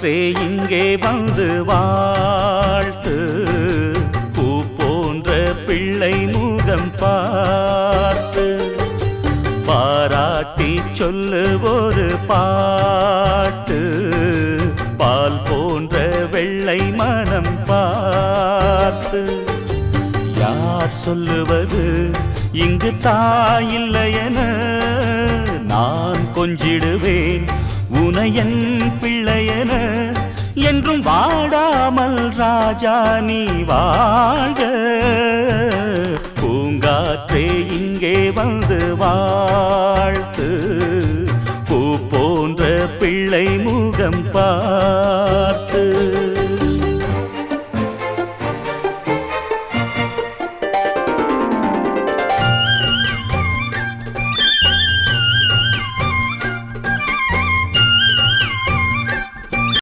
பூங்காற்றே இங்கே வந்து வாழ்த்து, பூ போன்ற பிள்ளை முகம் பார்த்து பாராட்டி சொல்லு ஒரு பாட்டு, பால் போன்ற வெள்ளை மனம் பார்த்து. யார் சொல்லுவது இங்கு தாயில்லையென, நான் கொஞ்சிடுவேன் உனையன் பிள்ளையென. என்றும் வாடாமல் ராஜா நீ வாழ்க, பூங்காற்றே இங்கே வந்து வாழ்த்து, பூ போன்ற பிள்ளை முகம் பார்த்து.